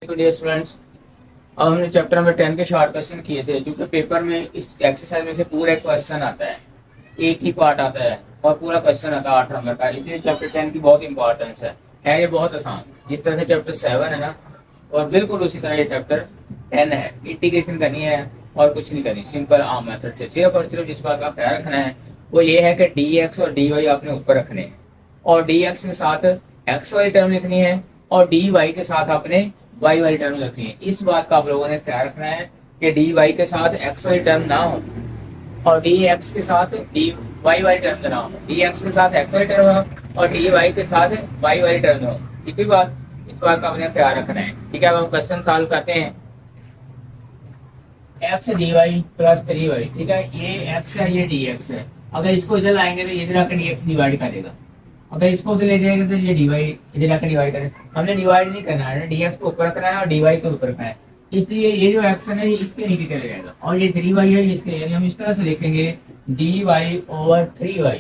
तो dear students, अब हमने चैप्टर नंबर 10 के शॉर्ट क्वेश्चन किए थे, क्योंकि पेपर में इस एक्सरसाइज में से पूरा एक क्वेश्चन आता है, एक ही पार्ट आता है और पूरा क्वेश्चन आता है 8 नंबर का। इसलिए चैप्टर 10 की बहुत इंपॉर्टेंस है ये बहुत आसान। जिस तरह से चैप्टर 7 है ना, और बिल्कुल उसी तरह ये चैप्टर 10 है। इंटीग्रेशन करनी है और कुछ नहीं करनी, सिंपल आम मेथड से। सिर्फ और सिर्फ जिस बात का ख्याल रखना है वो ये है कि डी एक्स और डी वाई आपने ऊपर रखने हैं, और डी एक्स के साथ एक्स वाली टर्म लिखनी है और डी वाई के साथ आपने वाई वाली टर्म रखनी है। इस बात का आप लोगों ने ख्याल रखना है कि डी वाई के साथ एक्स वाली टर्म ना हो और डी एक्स के साथ डी वाई वाली टर्म ना हो, डी एक्स के साथ एक्स वाली टर्म हो और डी वाई के साथ वाई वाली टर्म हो। ठीक है बात, इस बात का आपने ख्याल रखना है। ठीक है, अब हम क्वेश्चन सॉल्व करते हैं। X D Y plus 3y, ठीक है, ये एक्स है ये डी एक्स है। अगर इसको इधर लाएंगे तो इधर आकर डी एक्स डिवाइड करेगा, अगर इसको उधर ले जाएंगे तो ये डी वाई इधर आकर डिवाइड करेगा। हमने डिवाइड नहीं करना है, डी एक्स को ऊपर रखना है और डी वाई को ऊपर रखना है, इसलिए ये जो एक्स है ये इसके नीचे चले जाएगा और ये 3y है इसके, यानी हम इस तरह से लिखेंगे d y over 3y,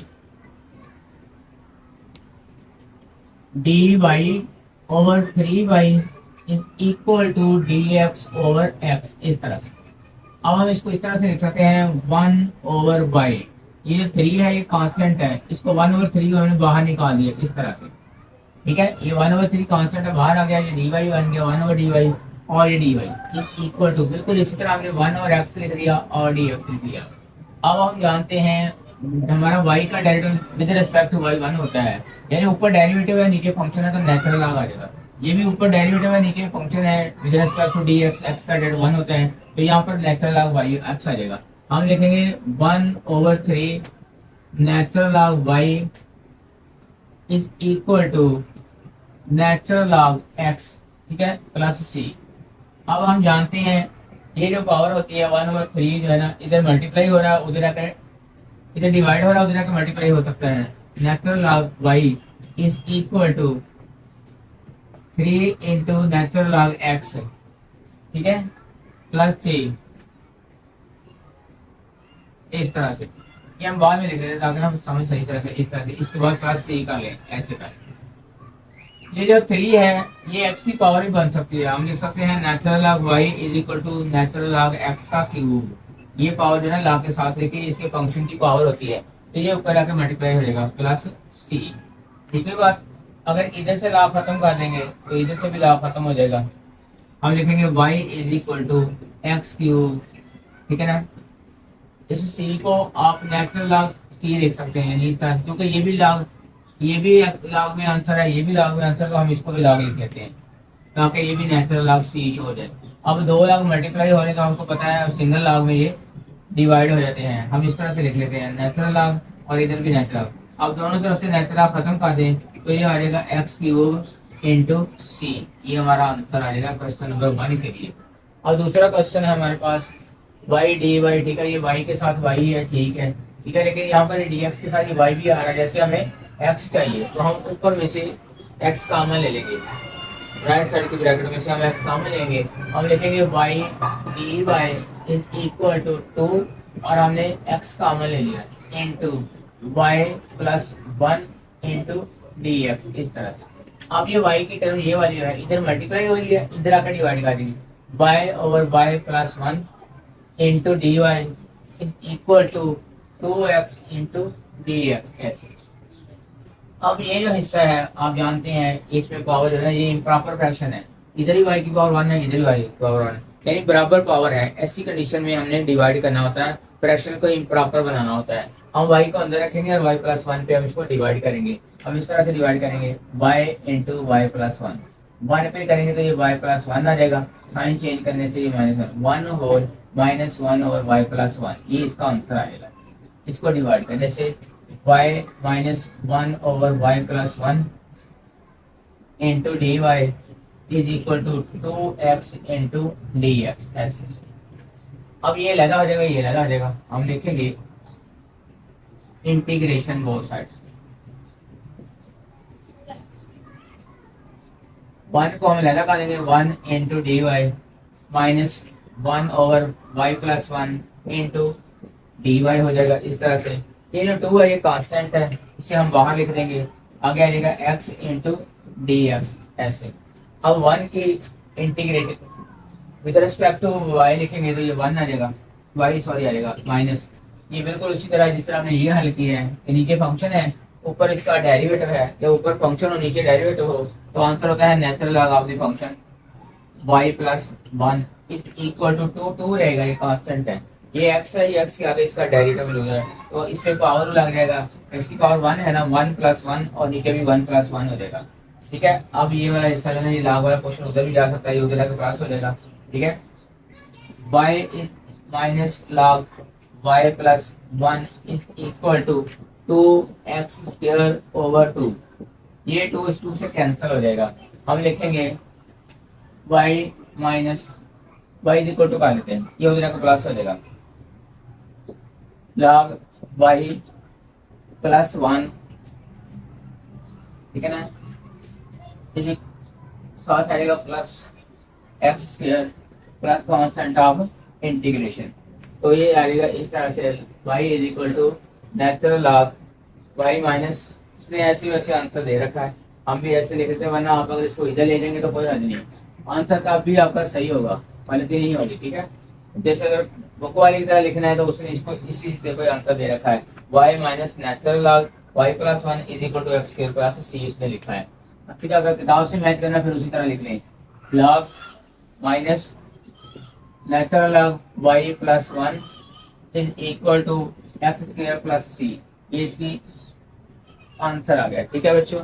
d y over 3y is equal to d x over x. इस तरह से अब हम इसको इस तरह से लिख सकते हैं 1 ओवर y। ये जो 3 है ये कांस्टेंट है, इसको 1 ओवर 3 को हमने बाहर निकाल दिया इस तरह से। ठीक है, ये 1 ओवर 3 कांस्टेंट है, बाहर आ गया, ये डी वाई बन गया 1 ओवर डी वाई और ये डी वाई इक्वल टू, बिल्कुल इसी तरह हमने 1 और x लिख दिया और डी एक्स लिख दिया। अब हम जानते हैं हमारा y का derivative with respect to y 1 होता है, यानी ऊपर डेरिवेटिव है नीचे फंक्शन है तो नेचुरल लॉग आ जाएगा। ये भी ऊपर डेरिवेटिव है नीचे फंक्शन है, with respect to d x, x का डेरिवेटिव 1 होता है तो यहाँ पर नेचुरल लॉग y x आ जाएगा। हम लिखेंगे 1 over 3 natural log y is equal to natural log x, ठीक है, प्लस c। अब हम जानते हैं ये जो पावर होती है 1 ओवर 3 जो है ना, इधर मल्टीप्लाई हो रहा है उधर आकर, इधर डिवाइड हो रहा है उधर आकर मल्टीप्लाई हो सकता है। Natural log y is equal to 3 into natural log x, ठीक है, प्लस c। इस तरह से ये हम बाद में लिख देते ताकि हम समझ सही तरह से, इस तरह से इसके बाद प्लस c का लें, ऐसे करें। ये जो 3 है ये x की पावर ही बन सकती है, हम लिख सकते हैं natural log y is equal to natural log x का क्यूब। ये पावर जो है ना लॉग के साथ लेके इसके फंक्शन की पावर होती है, तो ये ऊपर आके मल्टीप्लाई हो जाएगा प्लस c। ठीक है बात, अगर इधर से लॉग खत्म कर देंगे तो इधर से भी लॉग खत्म हो जाएगा। हम लिखेंगे y is equal to x cube, ठीक है ना। इस c को आप नेचुरल लॉग c लिख सकते हैं, यानी इस तरह से, क्योंकि ये भी लॉग, ये भी लॉग में आंसर है, ये भी लॉग में आंसर, तो हम इसको भी लॉग लिख लेते हैं ताकि ये भी नेचुरल लॉग c शो हो जाए। अब 2 लॉग मल्टीप्लाई हो रहे तो हमको पता है सिंगल लॉग में ये डिवाइड हो जाते हैं, हम इस तरह से लिख लेते हैं नेचुरल लॉग और इधर भी नेचुरल लॉग। अब दोनों तरफ से नेचुरल लॉग खत्म कर दें तो ये आ जाएगा एक्स क्यूब इंटू c। ये हमारा आंसर आ जाएगा क्वेश्चन नंबर 1 के लिए। और दूसरा क्वेश्चन है हमारे पास y डी वाई, ठीक है, ये y के साथ y है, ठीक है, ठीक है, लेकिन यहाँ पर डी एक्स के साथ ये y भी आ रहा है, जैसे हमें x चाहिए तो हम ऊपर में से x कॉमन ले लेंगे, राइट साइड की ब्रैकेट में से हम x कॉमन लेंगे, हम लिखेंगे y d y is equal to 2 और हमने x कॉमन ले लिया into y plus 1 into d x. इस तरह से अब ये y की टर्म ये वाली है इधर मल्टीप्लाई हो रही है, इधर आकर डिवाइड कर देंगे, y over y plus 1 into d y is equal to 2x into d x. ऐसे अब ये जो हिस्सा है आप जानते हैं इसमें पावर जो है ये इम्प्रॉपर फ्रैक्शन है, इधर ही y की पावर 1 है, इधर ही y की पावर 1 है, यानी बराबर पावर है। ऐसी कंडीशन में हमने डिवाइड करना होता है, फ्रैक्शन को इम्प्रॉपर बनाना होता है। हम y को अंदर रखेंगे और y प्लस 1 पे हम इसको डिवाइड करेंगे। हम इस तरह से डिवाइड करेंगे y इंटू वाई प्लस 1, 1 पे करेंगे तो ये y प्लस 1 आ जाएगा, साइन चेंज करने से ये -1 whole minus 1 over y plus 1, ये इसका आंसर आएगा। इसको डिवाइड करने से y minus 1 over y plus 1 into d y is equal to 2x into d x. ऐसे अब ये लगा हो जाएगा, ये लगा हो जाएगा, हम लिखेंगे इंटीग्रेशन बोथ साइड। 1 को हम लगा कर देंगे 1 into d y minus 1 over y plus 1 into d y हो जाएगा। इस तरह से ये जो 2 है ये कांस्टेंट है, इसे हम बाहर लिख देंगे, आगे आ जाएगा x इंटू डी एक्स। ऐसे अब 1 की integration with respect to y लिखेंगे तो ये 1 आ जाएगा, वाई सॉरी आ जाएगा माइनस, ये बिल्कुल उसी तरह जिस तरह हमने ये हल किया है कि नीचे फंक्शन है ऊपर इसका डेरिवेटिव है, या ऊपर फंक्शन और नीचे डेरिवेटिव हो तो आंसर होता है natural log of the function y plus 1 is equal to 2 रहेगा, ये कांस्टेंट है, ये x है, ये x के आगे इसका डेरिवेटिव हो जाएगा तो इस पे पावर लग जाएगा, x की पावर 1 है ना, 1 प्लस 1 और नीचे भी 1 प्लस 1 हो जाएगा। ठीक है, अब ये वाला हिस्सा जो है ये log वाला क्वेश्चन उधर भी जा सकता है, ये उधर जाकर प्लस हो जाएगा। ठीक है, y minus log y plus 1 is equal to 2x square over 2, ये 2 इस 2 से कैंसिल हो जाएगा, हम लिखेंगे y minus y equal to कर लेते हैं, ये हो जाएगा प्लस हो जाएगा log y प्लस 1, ठीक है ना, ये साथ आएगा plus x square plus constant of integration, तो ये आएगा इस तरह से y is equal to natural log y minus, उसने ऐसे वैसे आंसर दे रखा है, हम भी ऐसे लिख देते हैं, वरना आप अगर इसको इधर ले लेंगे तो कोई हद नहीं, आंसर का भी आपका सही होगा, गलती नहीं होगी। ठीक है, जैसे अगर बुक वाली की तरह लिखना है तो उसने इसको इसी से कोई आंसर दे रखा है, y minus natural log y plus 1 is equal to x square plus c इसने लिखा है। फिर अगर किताब से मैच करना फिर उसी तरह लिख लें, log minus natural log y plus 1 is equal to x square plus c, ये इसकी आंसर आ गया। ठीक है बच्चों।